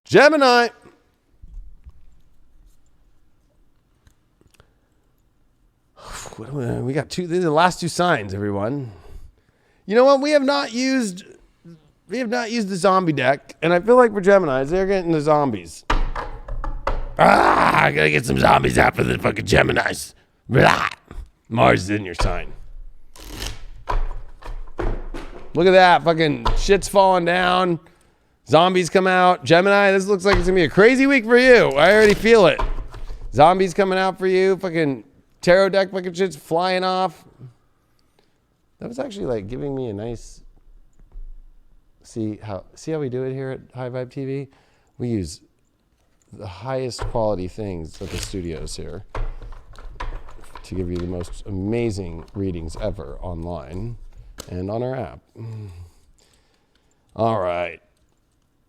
Gemini. We got two. These are the last two signs, everyone. You know what? We have not used the zombie deck, and I feel like for Geminis, they're getting the zombies. I gotta get some zombies out for the fucking Geminis. Blah. Mars is in your sign. Look at that. Fucking shit's falling down. Zombies come out. Gemini, this looks like it's gonna be a crazy week for you. I already feel it. Zombies coming out for you. Fucking tarot deck fucking shit's flying off. That was actually like giving me a nice... See how we do it here at High Vibe TV? We use the highest quality things at the studios here to give you the most amazing readings ever online and on our app. All right.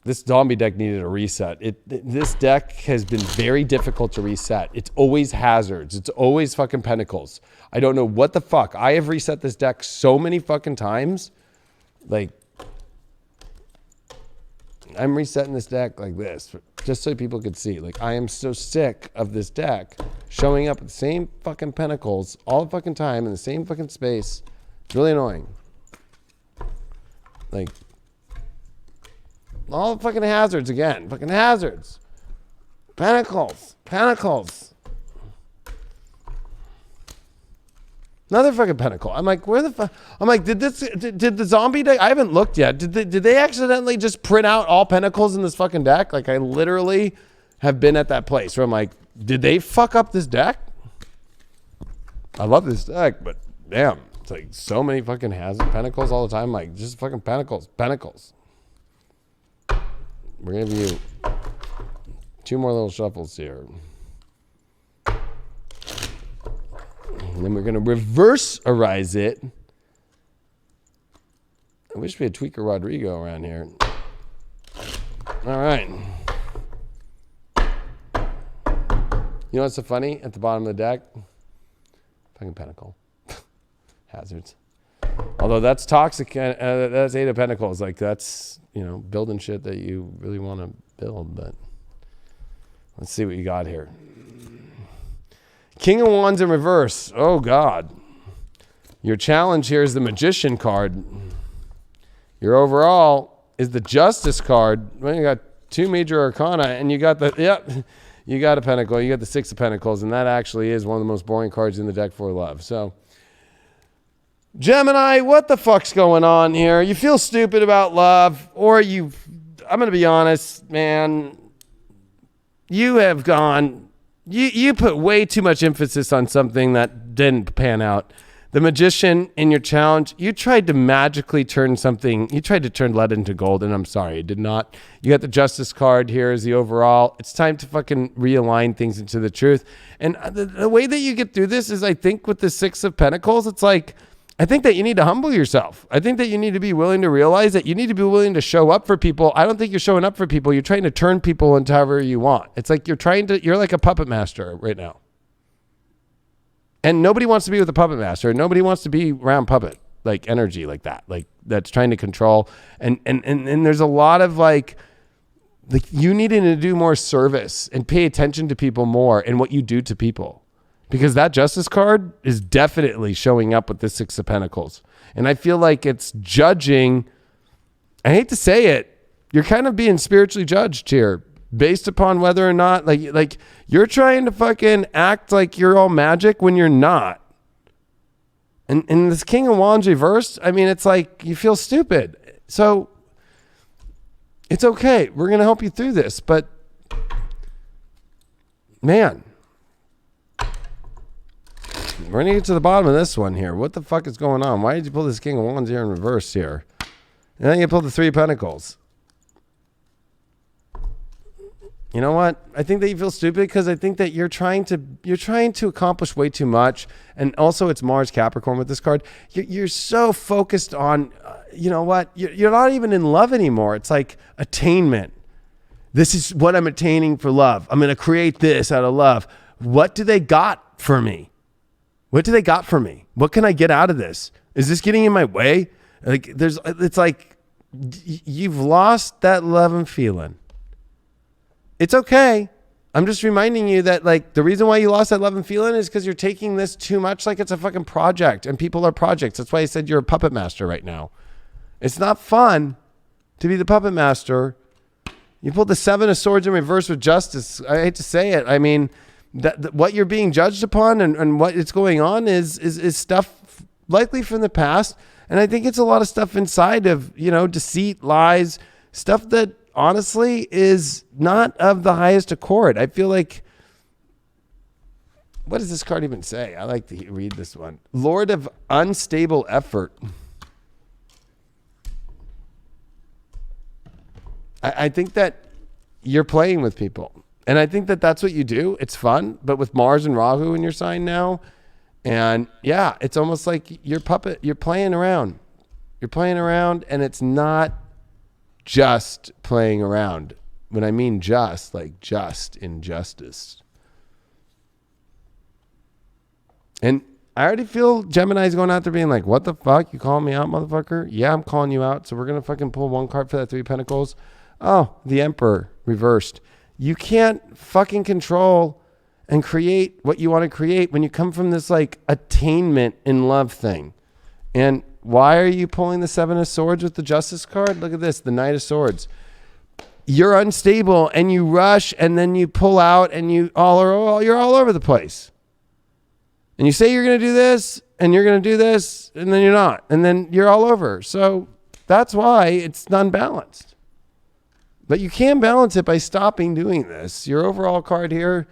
This zombie deck needed a reset. This deck has been very difficult to reset. It's always hazards. It's always fucking pentacles. I don't know what the fuck. I have reset this deck so many fucking times. Like, I'm resetting this deck like this, just so people could see. Like, I am so sick of this deck showing up at the same fucking pentacles all the fucking time in the same fucking space. It's really annoying. Like, all the fucking hazards again. Fucking hazards. Pentacles. Pentacles. Another fucking pentacle. I'm like, where the fuck? I'm like, did the zombie deck? I haven't looked yet. Did they accidentally just print out all pentacles in this fucking deck? Like, I literally have been at that place where I'm like, did they fuck up this deck? I love this deck, but damn, it's like so many fucking hazard pentacles all the time. Like, just fucking pentacles. Pentacles. We're going to give you two more little shuffles here. And then we're going to reverse-arize it. I wish we had Tweaker Rodrigo around here. All right. You know what's so funny? At the bottom of the deck, fucking pentacle. Hazards. Although that's toxic. That's Eight of Pentacles. Like, that's, you know, building shit that you really want to build. But let's see what you got here. King of Wands in reverse. Oh, God. Your challenge here is the Magician card. Your overall is the Justice card. Well, you got two major arcana, and you got the... Yep. You got a pentacle. You got the Six of Pentacles, and that actually is one of the most boring cards in the deck for love. So, Gemini, what the fuck's going on here? You feel stupid about love, or I'm going to be honest, man. You have gone... You put way too much emphasis on something that didn't pan out. The Magician in your challenge, you tried to magically turn something, you tried to turn lead into gold, and I'm sorry, it did not. You got the Justice card here as the overall. It's time to fucking realign things into the truth. And the way that you get through this is, I think, with the Six of Pentacles, it's like, I think that you need to humble yourself. I think that you need to be willing to realize that you need to be willing to show up for people. I don't think you're showing up for people. You're trying to turn people into however you want. It's like you're like a puppet master right now. And nobody wants to be with a puppet master. Nobody wants to be around puppet, like energy like that, like that's trying to control. And there's a lot of like you needing to do more service and pay attention to people more and what you do to people. Because that Justice card is definitely showing up with the Six of Pentacles. And I feel like it's judging. I hate to say it. You're kind of being spiritually judged here based upon whether or not, like you're trying to fucking act like you're all magic when you're not. And this King of Wands reversed, I mean, it's like you feel stupid. So it's okay. We're going to help you through this. But, man, we're going to get to the bottom of this one here. What the fuck is going on? Why did you pull this King of Wands here in reverse here? And then you pull the Three of Pentacles. You know what? I think that you feel stupid because I think that you're trying to accomplish way too much. And also it's Mars Capricorn with this card. You're so focused on, you know what? You're not even in love anymore. It's like attainment. This is what I'm attaining for love. I'm going to create this out of love. what do they got for me? What do they got for me? What can I get out of this? Is this getting in my way? Like it's like you've lost that love and feeling. It's okay. I'm just reminding you that like the reason why you lost that love and feeling is because you're taking this too much like it's a fucking project, and people are projects. That's why I said you're a puppet master right now. It's not fun to be the puppet master. You pulled the 7 of Swords in reverse with justice. I hate to say it. I mean, that what you're being judged upon and what is going on is stuff likely from the past. And I think it's a lot of stuff inside of, you know, deceit, lies, stuff that honestly is not of the highest accord. I feel like, what does this card even say? I like to read this one. Lord of unstable effort. I think that you're playing with people. And I think that that's what you do. It's fun. But with Mars and Rahu in your sign now, and yeah, it's almost like you're playing around. You're playing around, and it's not just playing around. When I mean just, like just injustice. And I already feel Gemini's going out there being like, what the fuck? You calling me out, motherfucker? Yeah, I'm calling you out. So we're going to fucking pull one card for that 3 of Pentacles. Oh, the Emperor reversed. You can't fucking control and create what you want to create when you come from this like attainment in love thing. And why are you pulling the 7 of Swords with the Justice card? Look at this, the Knight of Swords. You're unstable and you rush and then you pull out and you're all over the place. And you say you're going to do this and you're going to do this and then you're not. And then you're all over. So that's why it's unbalanced. But you can balance it by stopping doing this. Your overall card here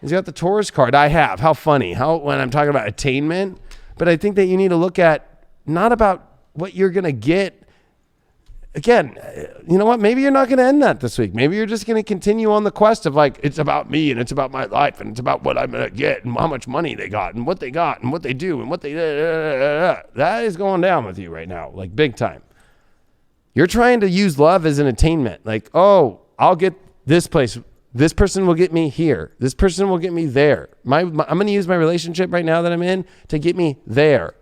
is got the Taurus card. I have. How funny. When I'm talking about attainment. But I think that you need to look at not about what you're going to get. Again, you know what? Maybe you're not going to end that this week. Maybe you're just going to continue on the quest of like, it's about me and it's about my life and it's about what I'm going to get and how much money they got and what they got and what they do and what they... That is going down with you right now, like big time. You're trying to use love as an attainment. Like, oh, I'll get this place. This person will get me here. This person will get me there. I'm going to use my relationship right now that I'm in to get me there.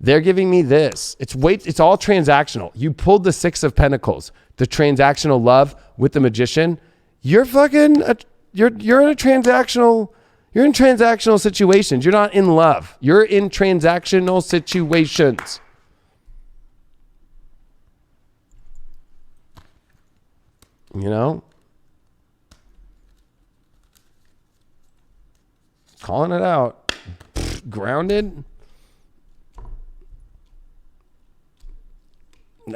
They're giving me this. It's all transactional. You pulled the 6 of Pentacles, the transactional love with the Magician. You're fucking, you're in a transactional, you're in transactional situations. You're not in love. You're in transactional situations. You know? Calling it out. Grounded.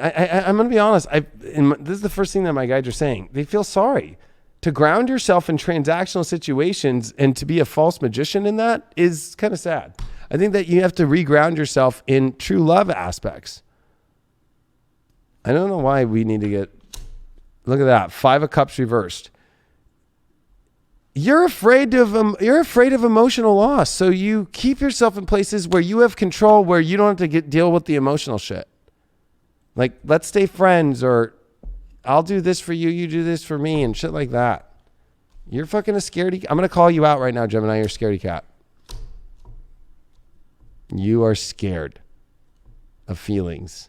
I'm going to be honest. This is the first thing that my guides are saying. They feel sorry. To ground yourself in transactional situations and to be a false magician in that is kind of sad. I think that you have to reground yourself in true love aspects. I don't know why we need to get... Look at that. 5 of Cups reversed. You're afraid of emotional loss. So you keep yourself in places where you have control, where you don't have to deal with the emotional shit. Like, let's stay friends, or I'll do this for you, you do this for me, and shit like that. You're fucking a scaredy. I'm going to call you out right now, Gemini. You're a scaredy cat. You are scared of feelings.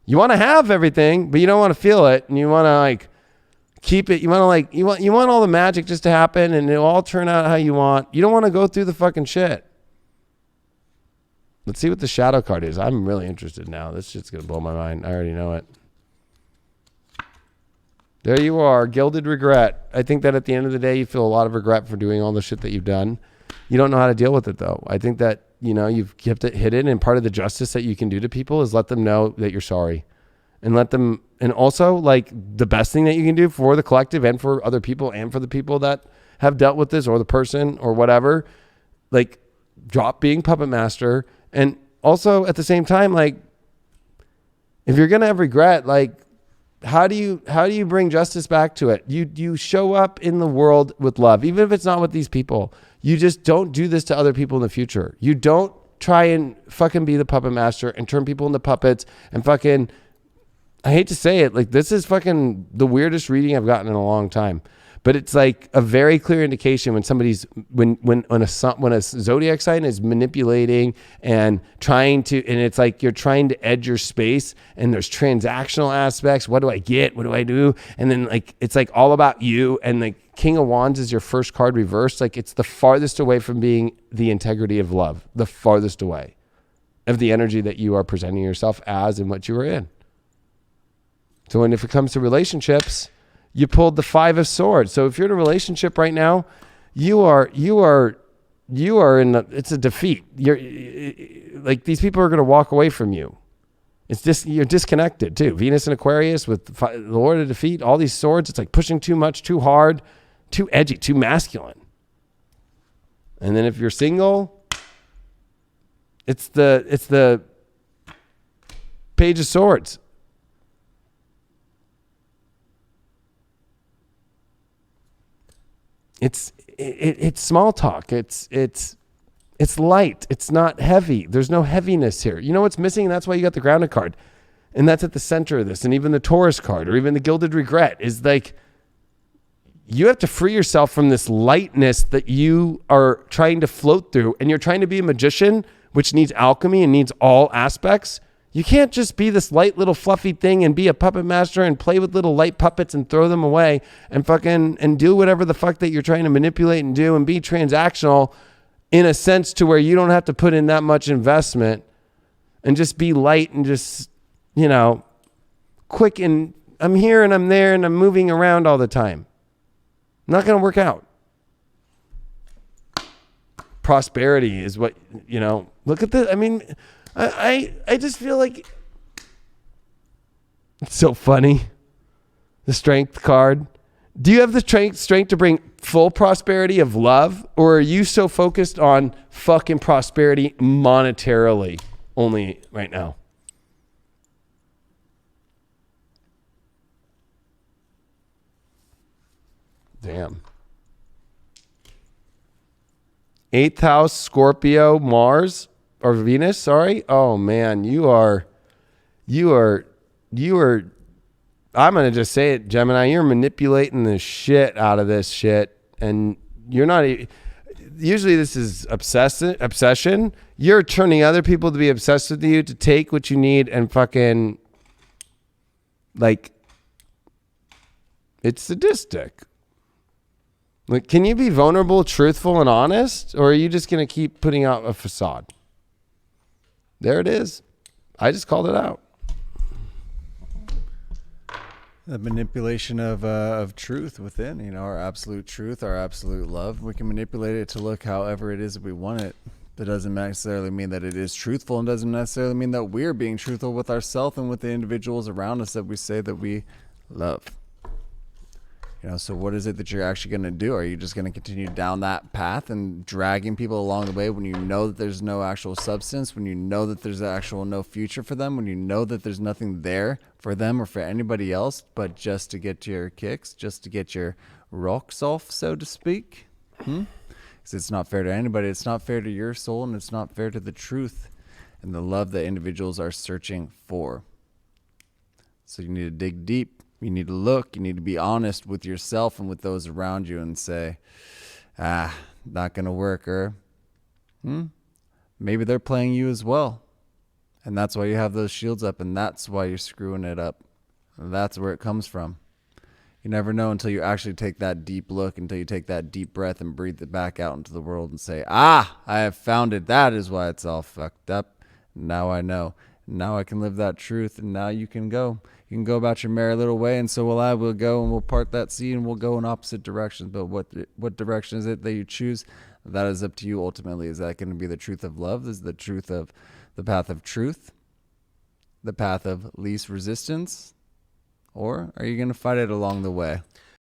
You want to have everything, but you don't want to feel it, and you want to like keep it. You want to like you want all the magic just to happen, and it'll all turn out how you want. You don't want to go through the fucking shit. Let's see what the shadow card is. I'm really interested now. This shit's gonna blow my mind. I already know it. There you are, gilded regret. I think that at the end of the day, you feel a lot of regret for doing all the shit that you've done. You don't know how to deal with it though. I think that, you know, you've kept it hidden, and part of the justice that you can do to people is let them know that you're sorry, and let them, and also like the best thing that you can do for the collective and for other people and for the people that have dealt with this or the person or whatever, like drop being puppet master. And also at the same time, like if you're going to have regret, like how do you bring justice back to it? You show up in the world with love, even if it's not with these people. You just don't do this to other people in the future. You don't try and fucking be the puppet master and turn people into puppets and fucking, I hate to say it, like this is fucking the weirdest reading I've gotten in a long time. But it's like a very clear indication when somebody's when a zodiac sign is manipulating and trying to, and it's like you're trying to edge your space, and there's transactional aspects. What do I get? What do I do? And then like it's like all about you. And like King of Wands is your first card reversed. Like it's the farthest away from being the integrity of love, the farthest away of the energy that you are presenting yourself as and what you are in. So when if it comes to relationships, you pulled the 5 of Swords. So if you're in a relationship right now, you are in it's a defeat. You're like, these people are going to walk away from you. It's just, you're disconnected too. Venus and Aquarius with the Lord of Defeat, all these swords. It's like pushing too much, too hard, too edgy, too masculine. And then if you're single, it's the Page of Swords. It's small talk. It's light. It's not heavy. There's no heaviness here. You know what's missing? That's why you got the Grounded card. And that's at the center of this. And even the Taurus card, or even the Gilded Regret, is like, you have to free yourself from this lightness that you are trying to float through. And you're trying to be a magician, which needs alchemy and needs all aspects. You can't just be this light little fluffy thing and be a puppet master and play with little light puppets and throw them away and fucking and do whatever the fuck that you're trying to manipulate and do and be transactional in a sense to where you don't have to put in that much investment and just be light and just, you know, quick, and I'm here and I'm there and I'm moving around all the time. Not going to work out. Prosperity is what, you know, look at this. I mean, I just feel like it's so funny. The Strength card. Do you have the strength to bring full prosperity of love, or are you so focused on fucking prosperity monetarily only right now? Damn. 8th house, Scorpio, Mars. Or Venus, sorry. Oh man, you are, I'm going to just say it, Gemini, you're manipulating the shit out of this shit. And you're not, usually this is obsession. You're turning other people to be obsessed with you, to take what you need and fucking, like, it's sadistic. Like, can you be vulnerable, truthful, and honest? Or are you just going to keep putting out a facade? There it is. I just called it out. The manipulation of truth within, you know, our absolute truth, our absolute love. We can manipulate it to look however it is that we want it. That doesn't necessarily mean that it is truthful, and doesn't necessarily mean that we're being truthful with ourselves and with the individuals around us that we say that we love. You know, so what is it that you're actually going to do? Are you just going to continue down that path and dragging people along the way when you know that there's no actual substance, when you know that there's actual no future for them, when you know that there's nothing there for them or for anybody else, but just to get your kicks, just to get your rocks off, so to speak? Because it's not fair to anybody. It's not fair to your soul, and it's not fair to the truth and the love that individuals are searching for. So you need to dig deep. You need to look, you need to be honest with yourself and with those around you and say, not going to work, or maybe they're playing you as well. And that's why you have those shields up, and that's why you're screwing it up. And that's where it comes from. You never know until you actually take that deep look, until you take that deep breath and breathe it back out into the world and say, I have found it. That is why it's all fucked up. Now I know. Now I can live that truth, and now you can go. You can go about your merry little way, and so will I. We'll go, and we'll part that sea, and we'll go in opposite directions. But what direction is it that you choose? That is up to you ultimately. Is that going to be the truth of love? Is the truth of the path of truth? The path of least resistance? Or are you going to fight it along the way?